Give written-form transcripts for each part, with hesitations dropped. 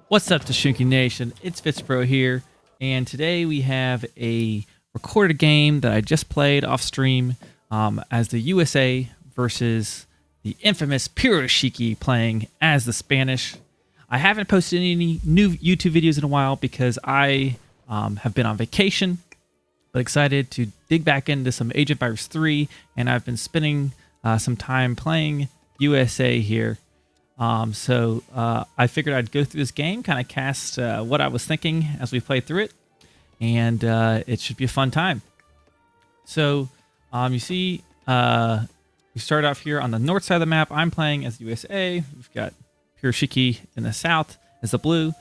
What's up, Piroshiki Nation? It's FitzBro here, and today we have a recorded game that I just played off stream as the USA versus the infamous Piroshiki playing as the Spanish. I haven't posted any new YouTube videos in a while because I have been on vacation, but excited to dig back into some Age of Virus 3, and I've been spending some time playing USA here. So I figured I'd go through this game, kind of cast what I was thinking as we played through it, and it should be a fun time. So you see, we start off here on the north side of the map. I'm playing as USA. We've got Piroshiki in the south as the blue,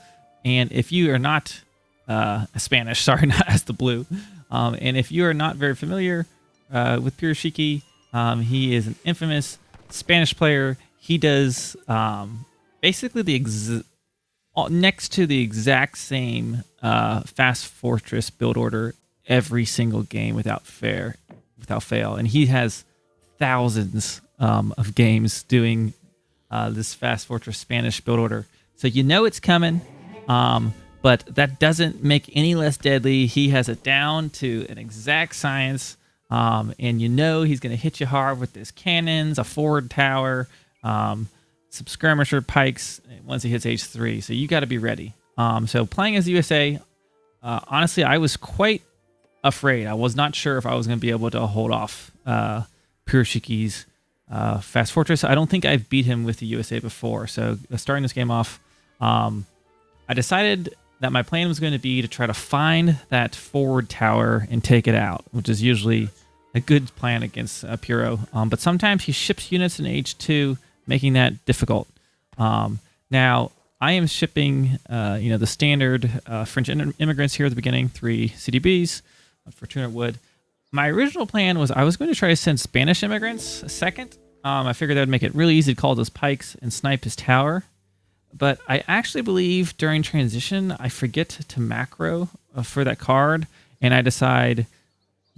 and if you are not Spanish, sorry, not as the blue, and if you are not very familiar with Piroshiki, he is an infamous Spanish player. He does basically next to the exact same fast fortress build order every single game without fail, and he has thousands of games doing this fast fortress Spanish build order. So you know it's coming, but that doesn't make any less deadly. He has it down to an exact science, and you know he's going to hit you hard with his cannons, a forward tower, some skirmisher pikes once he hits age 3. So you got to be ready. So playing as USA, honestly, I was quite afraid. I was not sure if I was going to be able to hold off Piroshiki's fast fortress. I don't think I've beat him with the USA before. So starting this game off, I decided that my plan was going to be to try to find that forward tower and take it out, which is usually a good plan against Piro. But sometimes he ships units in age 2, making that difficult. Now, I am shipping, the standard French immigrants here at the beginning, 3 CDBs for 200 wood. My original plan was I was going to try to send Spanish immigrants a second. I figured that would make it really easy to call those pikes and snipe his tower. But I actually believe during transition, I forget to macro for that card, and I decide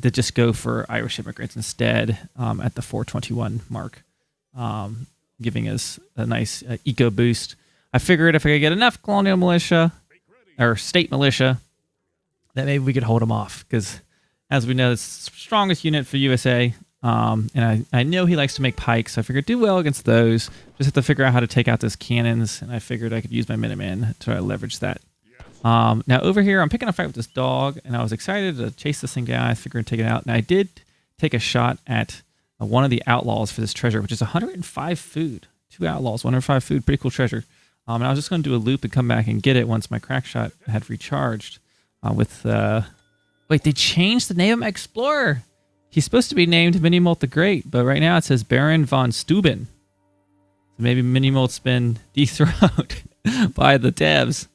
to just go for Irish immigrants instead at the 421 mark, giving us a nice eco boost. I figured if I could get enough colonial militia or state militia, that maybe we could hold them off, because as we know, it's the strongest unit for USA, and I know he likes to make pikes, so I figured do well against those. Just have to figure out how to take out those cannons, and I figured I could use my Minutemen to try to leverage that. Now over here, I'm picking a fight with this dog, and I was excited to chase this thing down. I figured to take it out, and I did take a shot at one of the outlaws for this treasure, which is 105 food. 2 outlaws, 105 food, pretty cool treasure. And I was just going to do a loop and come back and get it once my crack shot had recharged. Wait, they changed the name of my explorer. He's supposed to be named Minimolt the Great, but right now it says Baron von Steuben. So maybe Minimolt's been dethroned by the devs.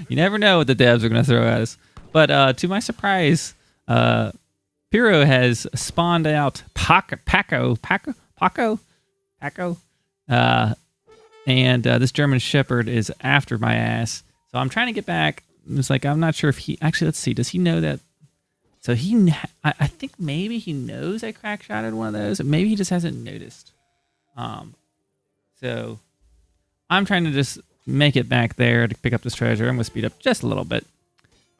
You never know what the devs are going to throw at us. But to my surprise, Piro has spawned out Paco, and this German Shepherd is after my ass. So I'm trying to get back. It's like, I'm not sure if he... Actually, let's see. Does he know that? So I think maybe he knows I crack shotted one of those. Maybe he just hasn't noticed. So I'm trying to just make it back there to pick up this treasure. I'm going to speed up just a little bit.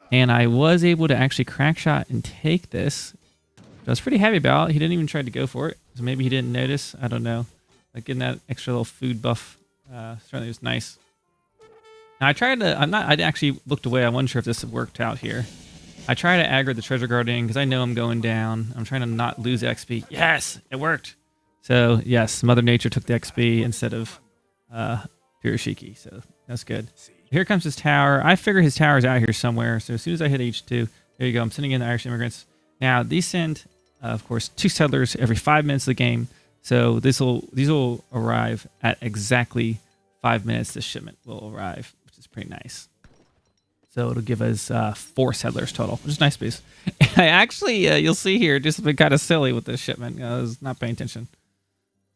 And I was able to actually crack shot and take this. I was pretty happy about it. He didn't even try to go for it. So maybe he didn't notice. I don't know. Like getting that extra little food buff certainly was nice. Now I actually looked away. I wasn't sure if this worked out here. I try to aggro the treasure guardian because I know I'm going down. I'm trying to not lose XP. Yes, it worked. So yes, Mother Nature took the XP instead of Piroshiki. So that's good. Here comes his tower. I figure his tower is out here somewhere. So as soon as I hit H2, there you go. I'm sending in the Irish immigrants. Now these send, of course, 2 settlers every 5 minutes of the game. So these will arrive at exactly 5 minutes. This shipment will arrive, which is pretty nice. So it'll give us 4 settlers total, which is nice piece. I actually, you'll see here, just been kind of silly with this shipment. I was not paying attention.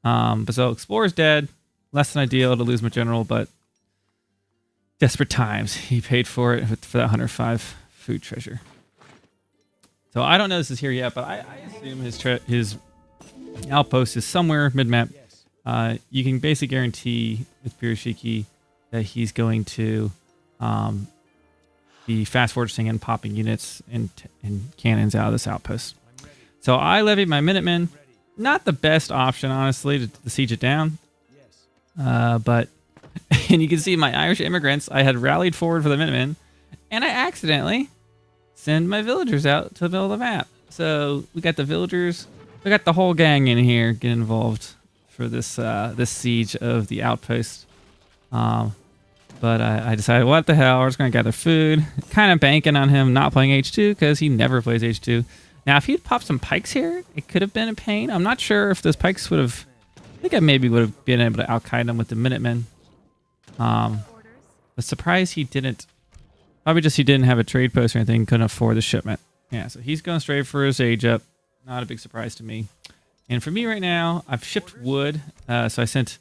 But so Explorer's dead. Less than ideal to lose my general, but desperate times. He paid for it for that 105 food treasure. So I don't know this is here yet, but I assume his outpost is somewhere mid-map. You can basically guarantee with Piroshiki that he's going to be fast forwarding and popping units and cannons out of this outpost. So I levied my Minutemen. Not the best option, honestly, to siege it down. But, and you can see my Irish immigrants, I had rallied forward for the Minutemen, and I accidentally send my villagers out to the middle of the map. So we got the villagers, we got the whole gang in here getting involved for this this siege of the outpost. But I decided, what the hell, we're just going to gather food. Kind of banking on him not playing H2 because he never plays H2. Now, if he'd popped some pikes here, it could have been a pain. I'm not sure if those pikes would have... I think I maybe would have been able to out-kite him with the Minutemen. But surprised he didn't... Probably just he didn't have a trade post or anything, couldn't afford the shipment. Yeah, so he's going straight for his age up. Not a big surprise to me. And for me right now, I've shipped wood. So I sent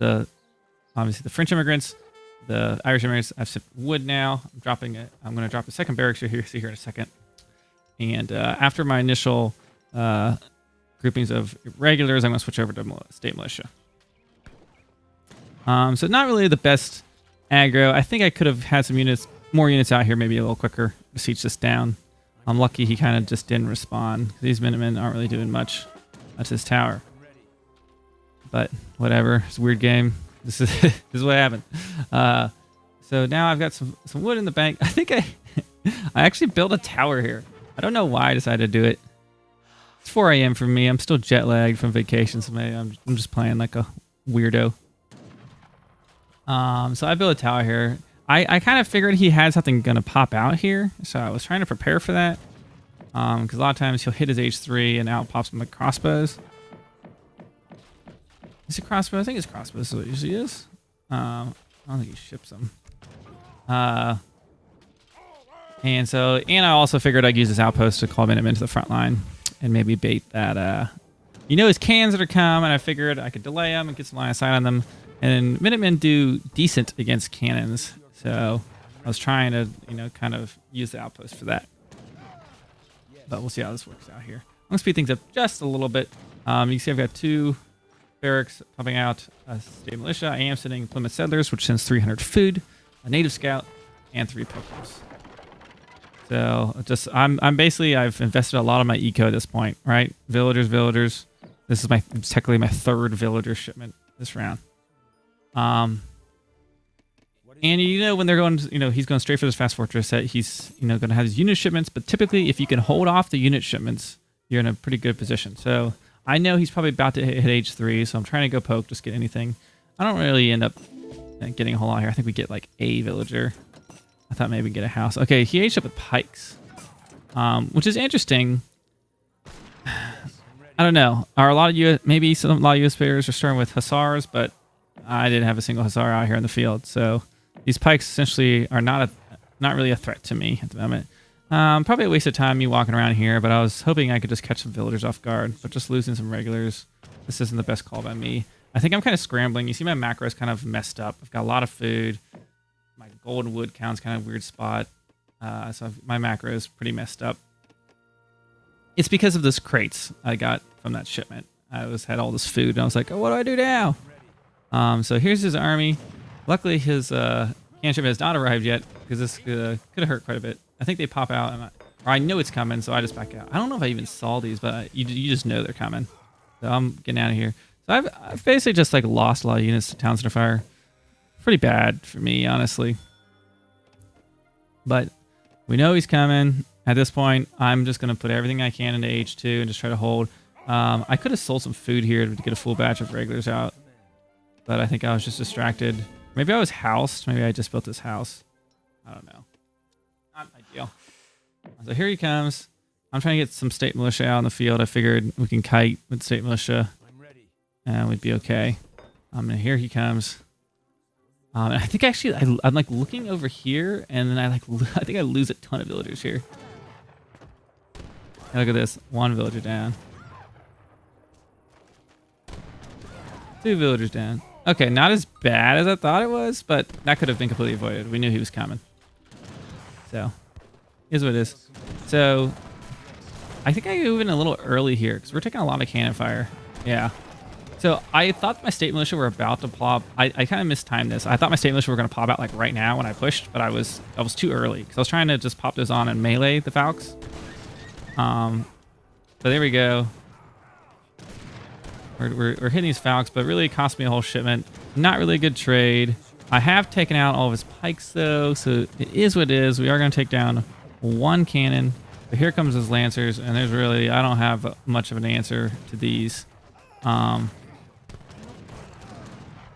obviously the French immigrants, the Irish immigrants. I've shipped wood now. I'm going to drop a second barracks here in a second. And after my initial groupings of regulars, I'm going to switch over to state militia. So not really the best aggro. I think I could have had some more units out here, maybe a little quicker to siege this down. I'm lucky he kind of just didn't respond. These Minutemen aren't really doing much to this tower. But whatever, it's a weird game. This is what happened. So now I've got some wood in the bank. I think I actually built a tower here. I don't know why I decided to do it. It's 4 a.m. for me. I'm still jet lagged from vacation, so maybe I'm just playing like a weirdo. So I built a tower here. I kind of figured he had something going to pop out here, so I was trying to prepare for that. Because a lot of times he'll hit his H3 and out pops him like crossbows. Is it crossbow? I think it's crossbows. So it usually is. I don't think he ships them. And I also figured I'd use this outpost to call Minutemen to the front line and maybe bait that. His cannons that are coming. I figured I could delay them and get some line of sight on them. And Minutemen do decent against cannons. So I was trying to, kind of use the outpost for that. But we'll see how this works out here. I'm going to speed things up just a little bit. You can see I've got 2 barracks pumping out a state militia. I am sending Plymouth Settlers, which sends 300 food, a native scout, and 3 pokers. So I'm basically, I've invested a lot of my eco at this point, right? Villagers. This is technically my 3rd villager shipment this round. And when they're going, he's going straight for this fast fortress that he's, going to have his unit shipments. But typically, if you can hold off the unit shipments, you're in a pretty good position. So I know he's probably about to hit H3, so I'm trying to go poke, just get anything. I don't really end up getting a whole lot here. I think we get like a villager. I thought maybe we'd get a house. Okay, he aged up with pikes, which is interesting. I don't know. Are a lot of US players are starting with hussars, but I didn't have a single hussar out here in the field, so these pikes essentially are not really a threat to me at the moment. Probably a waste of time me walking around here, but I was hoping I could just catch some villagers off guard, but just losing some regulars. This isn't the best call by me. I think I'm kind of scrambling. You see my macro is kind of messed up. I've got a lot of food. My golden wood count's kind of a weird spot. So my macro is pretty messed up. It's because of those crates I got from that shipment. I had all this food, and I was like, oh, what do I do now? So here's his army. Luckily, his can shipment has not arrived yet, because this could have hurt quite a bit. I think they pop out, or I know it's coming, so I just back out. I don't know if I even saw these, but you just know they're coming. So I'm getting out of here. So I've basically just lost a lot of units to Town Center Fire. Pretty bad for me, honestly. But we know he's coming. At this point, I'm just going to put everything I can into H2 and just try to hold. I could have sold some food here to get a full batch of regulars out, but I think I was just distracted. Maybe I was housed. Maybe I just built this house. I don't know. Not ideal. So here he comes. I'm trying to get some state militia out in the field. I figured we can kite with state militia and we'd be okay. And here he comes. And I think actually I'm looking over here, and then I think I lose a ton of villagers here. And look at this, 1 villager down. 2 villagers down. Okay, not as bad as I thought it was, but that could have been completely avoided. We knew he was coming. So, here's what it is. So, I think I move in a little early here, because we're taking a lot of cannon fire. Yeah. So I thought my state militia were about to pop. I kind of mistimed this. I thought my state militia were going to pop out like right now when I pushed, but I was too early because I was trying to just pop those on and melee the Falcons. So there we go. We're hitting these Falcons, but really it cost me a whole shipment. Not really a good trade. I have taken out all of his pikes though, so it is what it is. We are going to take down one cannon. But here comes his lancers, and there's really, I don't have much of an answer to these.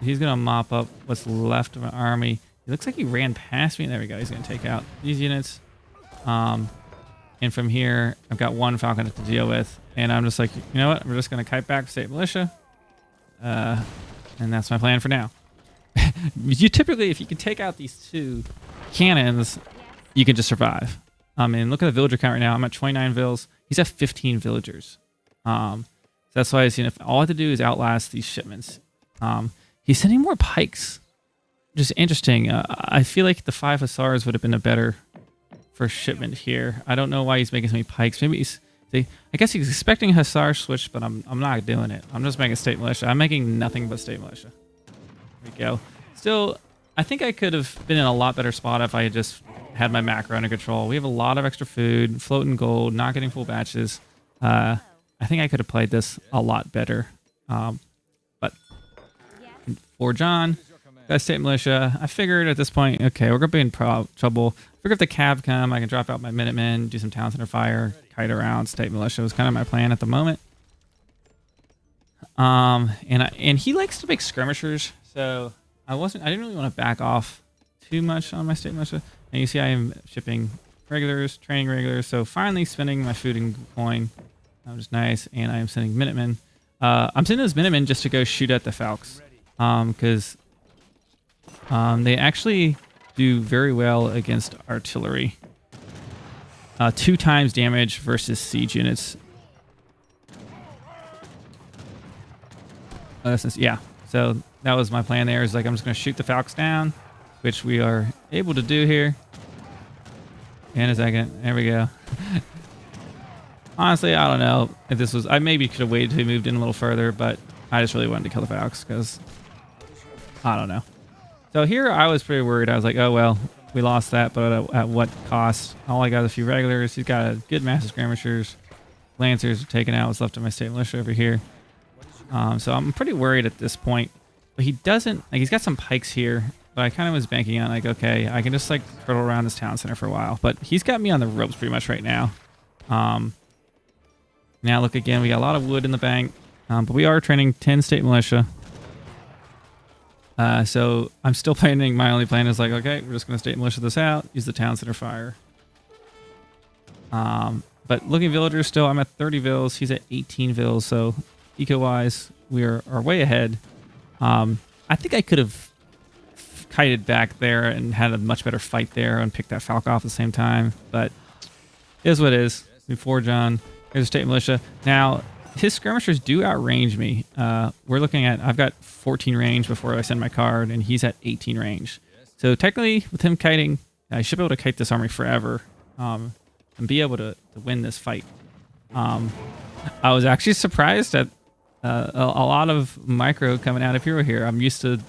He's going to mop up what's left of an army. It looks like he ran past me. There we go. He's going to take out these units. And from here, I've got one Falcon to deal with. And I'm just like, you know what? We're just going to kite back to state militia. And that's my plan for now. You typically, if you can take out these two cannons, you can just survive. And look at the villager count right now. I'm at 29 vills. He's at 15 villagers. So that's why I seen if all I have to do is outlast these shipments. He's sending more pikes. Just interesting. I feel like the 5 hussars would have been a better first shipment here. I don't know why he's making so many pikes. Maybe I guess he's expecting a hussar switch, but I'm not doing it. I'm just making state militia. I'm making nothing but state militia. There we go. Still, I think I could have been in a lot better spot if I had just had my macro under control. We have a lot of extra food, floating gold, not getting full batches. I think I could have played this a lot better. But for John, got state militia. I figured at this point, okay, we're going to be in trouble. I figured if the cav come, I can drop out my Minutemen, do some town center fire, kite around. State militia was kind of my plan at the moment. And he likes to make skirmishers, so I didn't really want to back off too much on my state militia. And you see I am shipping regulars, training regulars, so finally spending my food and coin, which is nice, and I am sending Minutemen. I'm sending those Minutemen just to go shoot at the Falcons, because they actually do very well against artillery. 2 times damage versus siege units. Yeah, so that was my plan there. Is like I'm just going to shoot the Falcons down, which we are able to do here. In a second. There we go. Honestly, I don't know if this was... I maybe could have waited till he moved in a little further, but I just really wanted to kill the Falcons because... I don't know. So here I was pretty worried. I was like, oh, well, we lost that, but at what cost? All I got is a few regulars. He's got a good mass of skirmishers. Lancers are taken out. What's left of my state militia over here. So I'm pretty worried at this point. But he doesn't... Like, he's got some pikes here, but I kind of was banking on, like, okay, I can just, like, turtle around this town center for a while. But he's got me on the ropes pretty much right now. Now, look again. We got a lot of wood in the bank. But we are training 10 state militia. So I'm still planning. My only plan is like, okay, we're just going to state militia this out. Use the town center fire. But looking villagers still, I'm at 30 vills. He's at 18 vills. So eco-wise, we are way ahead. I think I could have kited back there and had a much better fight there and picked that Falcon off at the same time. But it is what it is. Before John, here's a state militia. Now, his skirmishers do outrange me. We're looking at, I've got 14 range before I send my card, and he's at 18 range. So technically, with him kiting, I should be able to kite this army forever and be able to win this fight. I was actually surprised at a lot of micro coming out of Hero here. I'm used to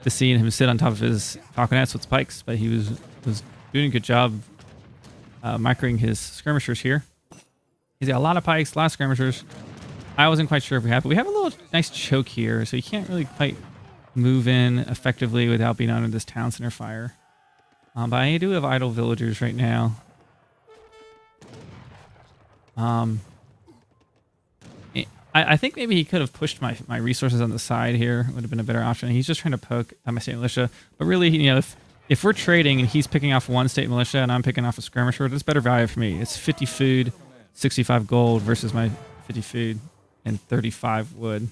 seeing him sit on top of his falconets with spikes, but he was doing a good job microing his skirmishers here. He's got a lot of pikes, a lot of skirmishers. I wasn't quite sure if we have, but we have a little nice choke here, so you can't really quite move in effectively without being under this town center fire. But I do have idle villagers right now. I think maybe he could have pushed my resources on the side here. Would have been a better option. He's just trying to poke at my state militia. But really, you know, if we're trading and he's picking off one state militia and I'm picking off a skirmisher, that's better value for me. It's 50 food, 65 gold versus my 50 food and 35 wood.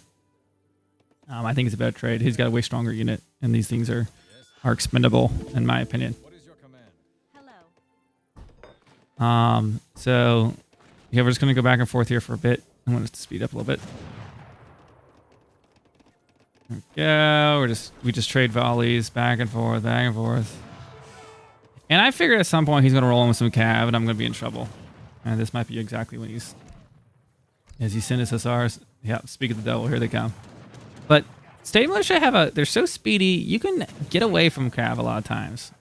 I think it's a better trade. He's got a way stronger unit, and these things are expendable, in my opinion. What is your command? Hello. So yeah, we're just gonna go back and forth here for a bit. I want it to speed up a little bit. There we go. We just trade volleys back and forth, back and forth. And I figured at some point he's gonna roll in with some cav, and I'm gonna be in trouble. And this might be exactly when as he sends his hussars. Yeah, speak of the devil, here they come. But State Militia they're so speedy, you can get away from Cav a lot of times.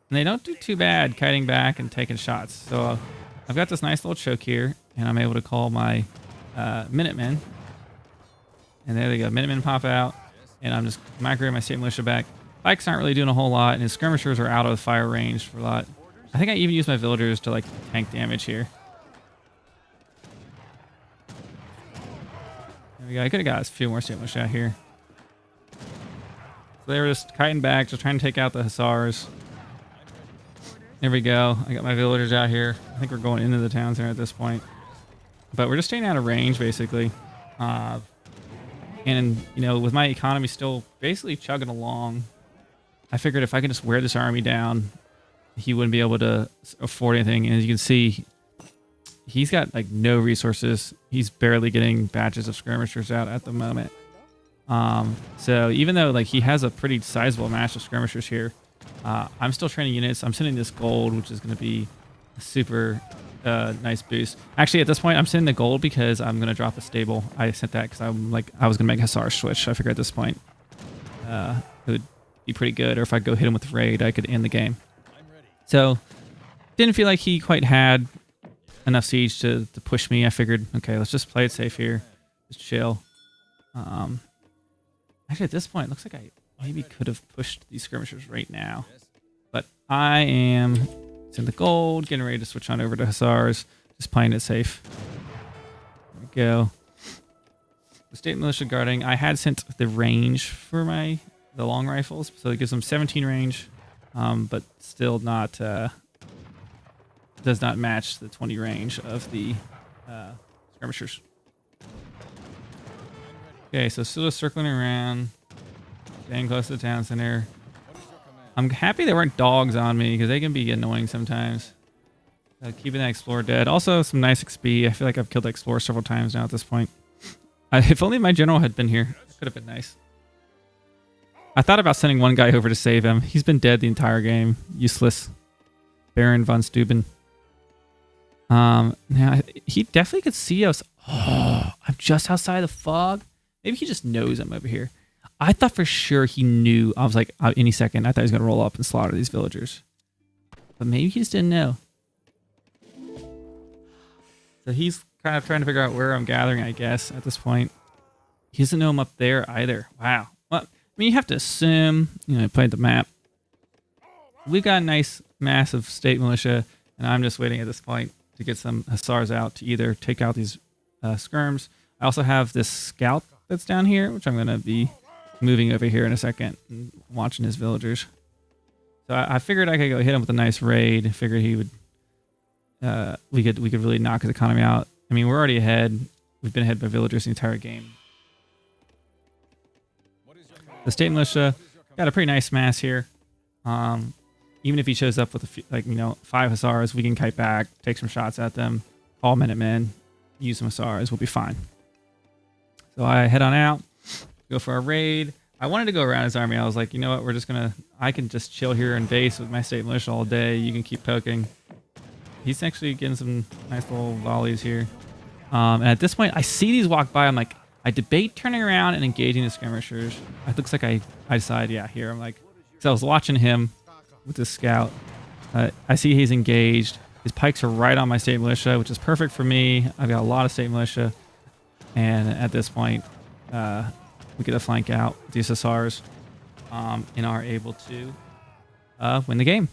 And they don't do too bad kiting back and taking shots. So I've got this nice little choke here, and I'm able to call my Minutemen. And there they go. Minutemen pop out, and I'm just migrating my State Militia back. Bikes aren't really doing a whole lot, and his skirmishers are out of fire range for a lot. I think I even use my villagers to like tank damage here. There we go. I could have got a few more State Militia out here. So they were just kiting back, just trying to take out the Hussars. There we go. I got my villagers out here. I think we're going into the town center at this point. But we're just staying out of range, basically. And, you know, with my economy still basically chugging along, I figured if I could just wear this army down, he wouldn't be able to afford anything. And as you can see, he's got, like, no resources. He's barely getting batches of skirmishers out at the moment. So even though, like, he has a pretty sizable mass of skirmishers here, I'm still training units. I'm sending this gold, which is going to be a super nice boost. Actually, at this point, I'm sending the gold because I'm going to drop a stable. I sent that because I was going to make a Hussar switch. I figured at this point it would be pretty good. Or if I go hit him with raid, I could end the game. So didn't feel like he quite had enough siege to push me. I figured, okay, let's just play it safe here. Just chill. Actually, at this point, it looks like I maybe could have pushed these skirmishers right now. But I am in the gold, getting ready to switch on over to Hussars. Just playing it safe. There we go. The State Militia guarding. I had sent the range for the long rifles, so it gives them 17 range, but still not does not match the 20 range of the skirmishers. Okay, so still just circling around. Staying close to the town center. I'm happy there weren't dogs on me because they can be annoying sometimes. Keeping that Explorer dead. Also, some nice XP. I feel like I've killed the Explorer several times now at this point. If only my general had been here. That could have been nice. I thought about sending one guy over to save him. He's been dead the entire game. Useless. Baron von Steuben. Now, he definitely could see us. Oh, I'm just outside the fog. Maybe he just knows I'm over here. I thought for sure he knew. I was like, any second, I thought he was going to roll up and slaughter these villagers. But maybe he just didn't know. So he's kind of trying to figure out where I'm gathering, I guess, at this point. He doesn't know I'm up there either. Wow. Well, I mean, you have to assume, you know, play the map. We've got a nice, massive State Militia, and I'm just waiting at this point to get some Hussars out to either take out these skirms. I also have this scout that's down here, which I'm going to be moving over here in a second and watching his villagers. So I figured I could go hit him with a nice raid. I figured he would we could really knock his economy out. I mean, we're already ahead. We've been ahead by villagers the entire game. The State Militia got a pretty nice mass here. Even if he shows up with 5 Hussars, we can kite back, take some shots at them, call Minutemen, use some Hussars, we'll be fine. So I head on out. Go for a raid. I wanted to go around his army. I was like, you know what? I can just chill here in base with my State Militia all day. You can keep poking. He's actually getting some nice little volleys here. And at this point, I see these walk by. I'm like, I debate turning around and engaging the skirmishers. It looks like I decide, yeah, here. I'm like, so I was watching him with this scout. I see he's engaged. His pikes are right on my State Militia, which is perfect for me. I've got a lot of State Militia. And at this point, we get a flank out with these Hussars and are able to win the game.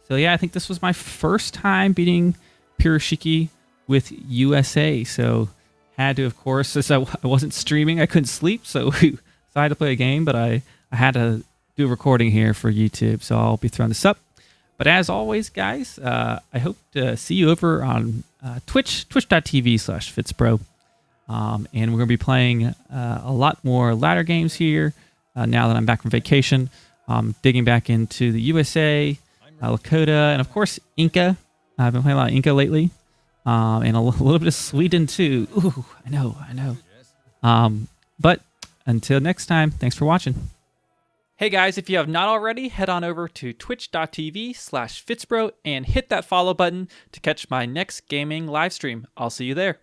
So yeah, I think this was my first time beating Piroshiki with USA. So had to, of course, since I wasn't streaming, I couldn't sleep. So we decided to play a game, but I had to do a recording here for YouTube. So I'll be throwing this up. But as always, guys, I hope to see you over on Twitch, twitch.tv/FitzBro. And we're going to be playing a lot more ladder games here now that I'm back from vacation. Digging back into the USA, Lakota, and of course Inca. I've been playing a lot of Inca lately, and a little bit of Sweden too. Ooh, I know. But until next time, thanks for watching. Hey guys, if you have not already, head on over to twitch.tv/FitzBro and hit that follow button to catch my next gaming live stream. I'll see you there.